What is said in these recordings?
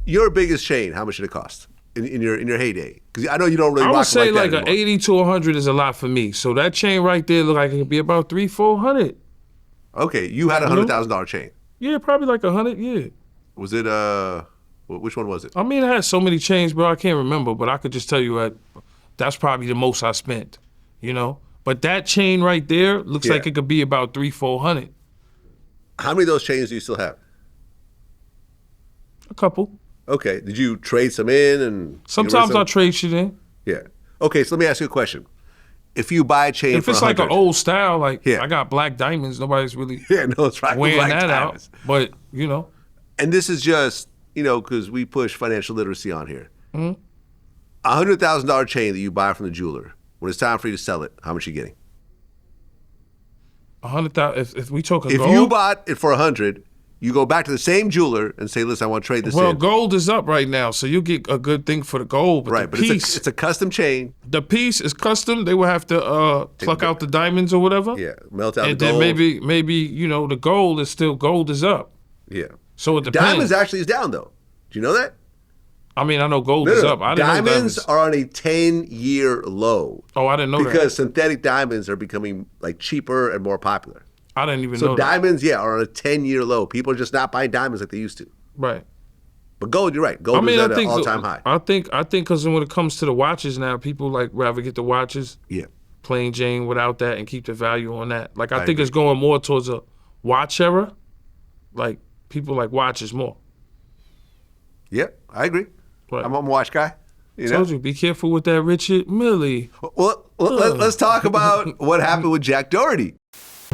Your biggest chain, how much did it cost in your heyday? Because I know you don't really. I would say like an 80 to 100 is a lot for me. So that chain right there look like it could be about $300-400. Okay, you had a $100,000 chain. Yeah, probably like 100. Yeah. Was it which one was it? I mean, I had so many chains, bro. I can't remember, but I could just tell you that's probably the most I spent. You know, but that chain right there looks like it could be about $300-400. How many of those chains do you still have? A couple. Okay. Did you trade some in and? Sometimes I trade shit in. Yeah. Okay. So let me ask you a question. If you buy a chain, if it's like an old style, like I got black diamonds, nobody's really it's right. wearing that diamonds out. But you know, and this is just because we push financial literacy on here. $100,000 chain that you buy from the jeweler. When it's time for you to sell it, how much are you getting? 100,000. If we talk gold, if you bought it for 100, you go back to the same jeweler and say, "Listen, I want to trade this in." Well, gold is up right now, so you get a good thing for the gold. But right, but it's a custom chain. The piece is custom. They will have to pluck out the diamonds or whatever. Yeah, melt out and the gold. And then maybe the gold is up. Yeah. So it depends. Diamonds actually is down though. Do you know that? I mean, I know gold is up. I didn't know diamonds are on a 10-year low. Oh, I didn't know that. Because synthetic diamonds are becoming like cheaper and more popular. I didn't even know So that. diamonds, are on a 10-year low. People are just not buying diamonds like they used to. Right. But gold, you're right. Gold is at an all-time high. I think because when it comes to the watches now, people like rather get the watches. Yeah. Plain Jane without that and keep the value on that. Like I think it's going more towards a watch era. Like people like watches more. Yep, I agree. Right. I'm a watch guy. Told you, be careful with that Richard Millie. Well, let's talk about what happened with Jack Doherty.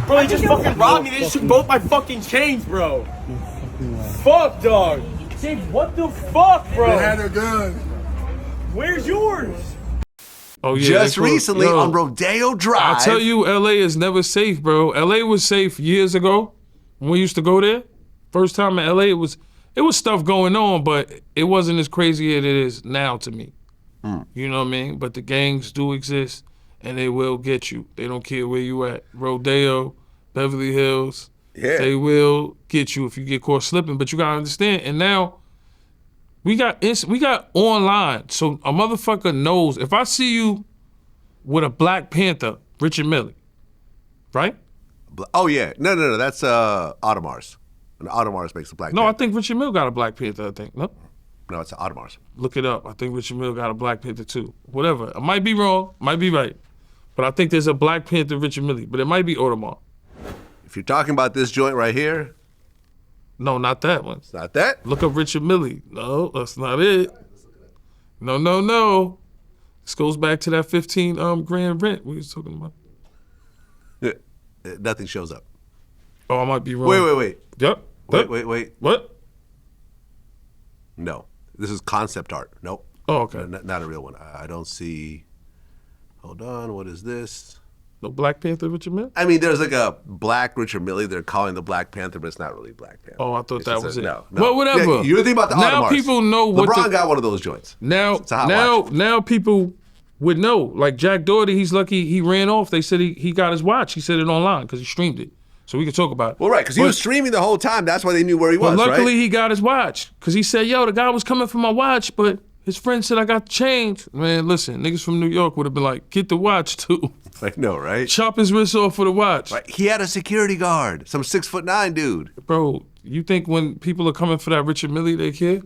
Bro, he just fucking robbed me. They just took both my fucking chains, bro. Fuck, dog. James, what the fuck, bro? They had their guns. Where's yours? Oh yeah. Just recently on Rodeo Drive. I tell you, LA is never safe, bro. LA was safe years ago when we used to go there. First time in LA, it was stuff going on, but it wasn't as crazy as it is now to me. You know what I mean? But the gangs do exist, and they will get you. They don't care where you at. Rodeo, Beverly Hills, they will get you if you get caught slipping. But you gotta understand, and now we got online, so a motherfucker knows if I see you with a Black Panther, Richard Millie, right? Oh yeah, no, that's Audemars. And Audemars makes a Black Panther. No, I think Richard Millie got a Black Panther, I think. No, it's Audemars. Look it up. I think Richard Millie got a Black Panther too. Whatever. I might be wrong, might be right. But I think there's a Black Panther Richard Millie, but it might be Audemars. If you're talking about this joint right here. No, not that one. It's not that? Look up Richard Millie. No, that's not it. No. This goes back to that 15 grand rent we was talking about. Nothing shows up. Oh, I might be wrong. Wait. Yep. Wait. What? No. This is concept art. Nope. Oh, okay. Not a real one. I don't see. Hold on. What is this? No Black Panther Richard Millie? I mean, there's like a Black Richard Millie. They're calling the Black Panther, but it's not really Black Panther. Oh, I thought that was it. No. Well, whatever. Yeah, you're thinking about the now Audemars. People know what LeBron got one of those joints. Now people would know. Like Jack Doherty, he's lucky he ran off. They said he got his watch. He said it online because he streamed it. So we could talk about it. Well, right, because he was streaming the whole time. That's why they knew where he was, But luckily right? he got his watch. Because he said, yo, the guy was coming for my watch, but his friend said I got the change. Man, listen, niggas from New York would have been like, get the watch too. I know, right? Chop his wrist off for the watch. Right. He had a security guard, some 6'9" dude. Bro, you think when people are coming for that Richard Millie, they care?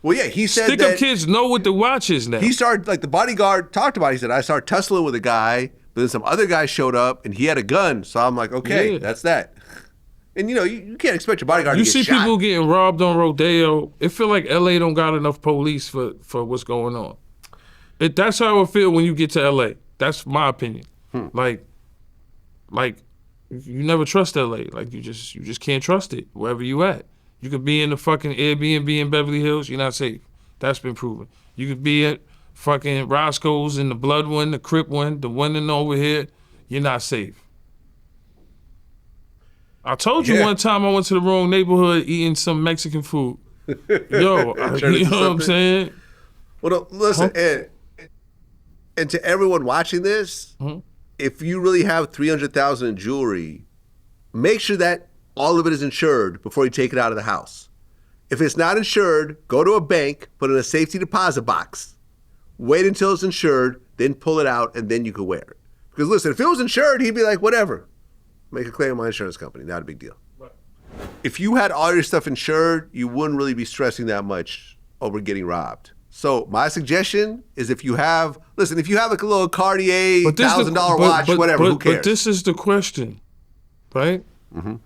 Well, yeah, he said Stick-up kids know what the watch is now. He started, like the bodyguard talked about it. He said, I started tussling with a guy, but then some other guy showed up and he had a gun. So I'm like, okay, that's that. And you can't expect your bodyguard to get shot. You see people getting robbed on Rodeo. It feel like LA don't got enough police for what's going on. That's how it feel when you get to LA. That's my opinion. Like you never trust LA. Like you just can't trust it wherever you at. You could be in the fucking Airbnb in Beverly Hills, you're not safe. That's been proven. You could be at fucking Roscoe's in the Blood one, the Crip one, the one in over here, you're not safe. I told you one time I went to the wrong neighborhood eating some Mexican food. Yo, you know what I'm saying? Well, no, listen, and to everyone watching this, if you really have $300,000 in jewelry, make sure that all of it is insured before you take it out of the house. If it's not insured, go to a bank, put it in a safety deposit box. Wait until it's insured, then pull it out, and then you could wear it. Because listen, if it was insured, he'd be like, whatever. Make a claim with my insurance company. Not a big deal. Right. If you had all your stuff insured, you wouldn't really be stressing that much over getting robbed. So my suggestion is if you have like a little Cartier $1,000 watch, whatever, who cares? But this is the question, right? Mm-hmm.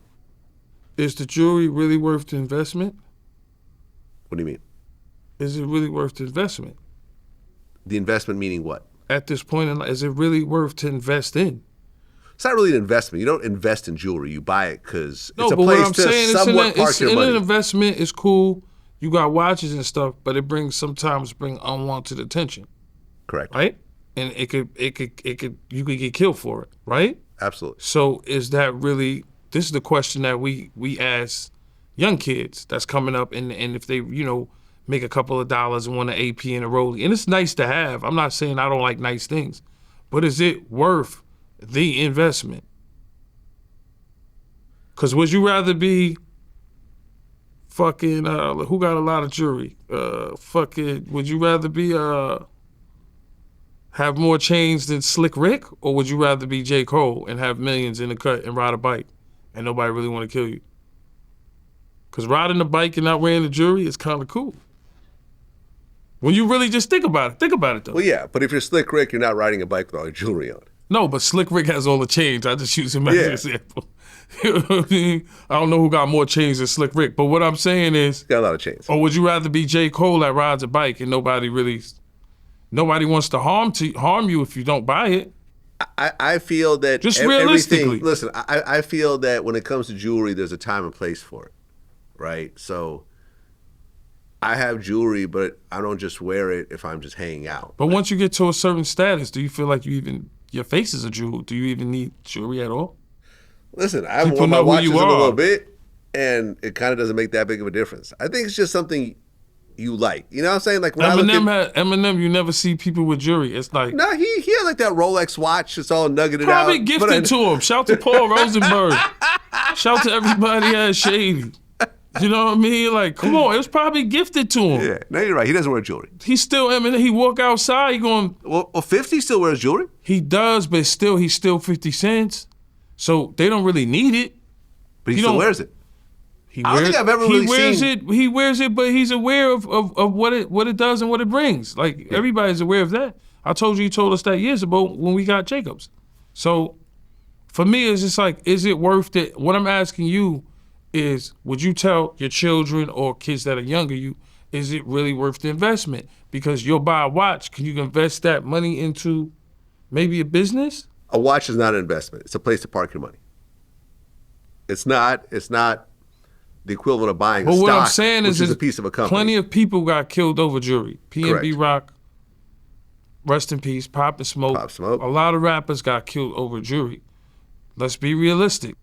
Is the jewelry really worth the investment? What do you mean? Is it really worth the investment? The investment meaning what? At this point in life, is it really worth to invest in? It's not really an investment. You don't invest in jewelry. You buy it because it's a but place what I'm to saying somewhat park your money. An investment is cool. You got watches and stuff, but it sometimes bring unwanted attention. Correct. Right? And you could get killed for it, right? Absolutely. So is that really, this is the question that we ask young kids that's coming up, and if they, make a couple of dollars and want an AP and a Rollie, and it's nice to have. I'm not saying I don't like nice things, but is it worth the investment? Because would you rather be fucking, who got a lot of jewelry? Would you rather be, have more chains than Slick Rick? Or would you rather be J. Cole and have millions in the cut and ride a bike and nobody really want to kill you? Because riding a bike and not wearing the jewelry is kind of cool. When you really just think about it though. Well, yeah, but if you're Slick Rick, you're not riding a bike with all your jewelry on. No, but Slick Rick has all the chains. I just use him as an example. You know what I mean? I don't know who got more chains than Slick Rick, but what I'm saying is, got a lot of chains. Or would you rather be J. Cole that rides a bike and nobody wants to harm you if you don't buy it? I feel that just realistically. Listen, I feel that when it comes to jewelry, there's a time and place for it, right? So I have jewelry, but I don't just wear it if I'm just hanging out. But once you get to a certain status, do you feel like your face is a jewel? Do you even need jewelry at all? Listen, I've worn my watches in a little bit, and it kind of doesn't make that big of a difference. I think it's just something you like. You know what I'm saying? Like when Eminem, you never see people with jewelry. It's like, no, he had like that Rolex watch. It's all nuggeted out. Probably gifted to him. Shout to Paul Rosenberg. Shout to everybody at Shady. You know what I mean? Like, come on, it was probably gifted to him. Yeah, no, you're right. He doesn't wear jewelry. He's still Eminem. He walk outside, he going. Well, 50 still wears jewelry. He does, but he's still 50 cents. So they don't really need it. But he still wears it. I don't think I've ever really seen. He wears it, but he's aware of what it does and what it brings. Like, everybody's aware of that. I told you told us that years ago when we got Jacobs. So for me, it's just like, is it worth it? What I'm asking you is, would you tell your children or kids that are younger you, is it really worth the investment? Because you'll buy a watch. Can you invest that money into maybe a business? A watch is not an investment. It's a place to park your money. It's not the equivalent of buying a stock, what I'm saying which is a piece of a company. Plenty of people got killed over jewelry. PNB Rock, rest in peace, Pop and Smoke. Pop Smoke. A lot of rappers got killed over jewelry. Let's be realistic.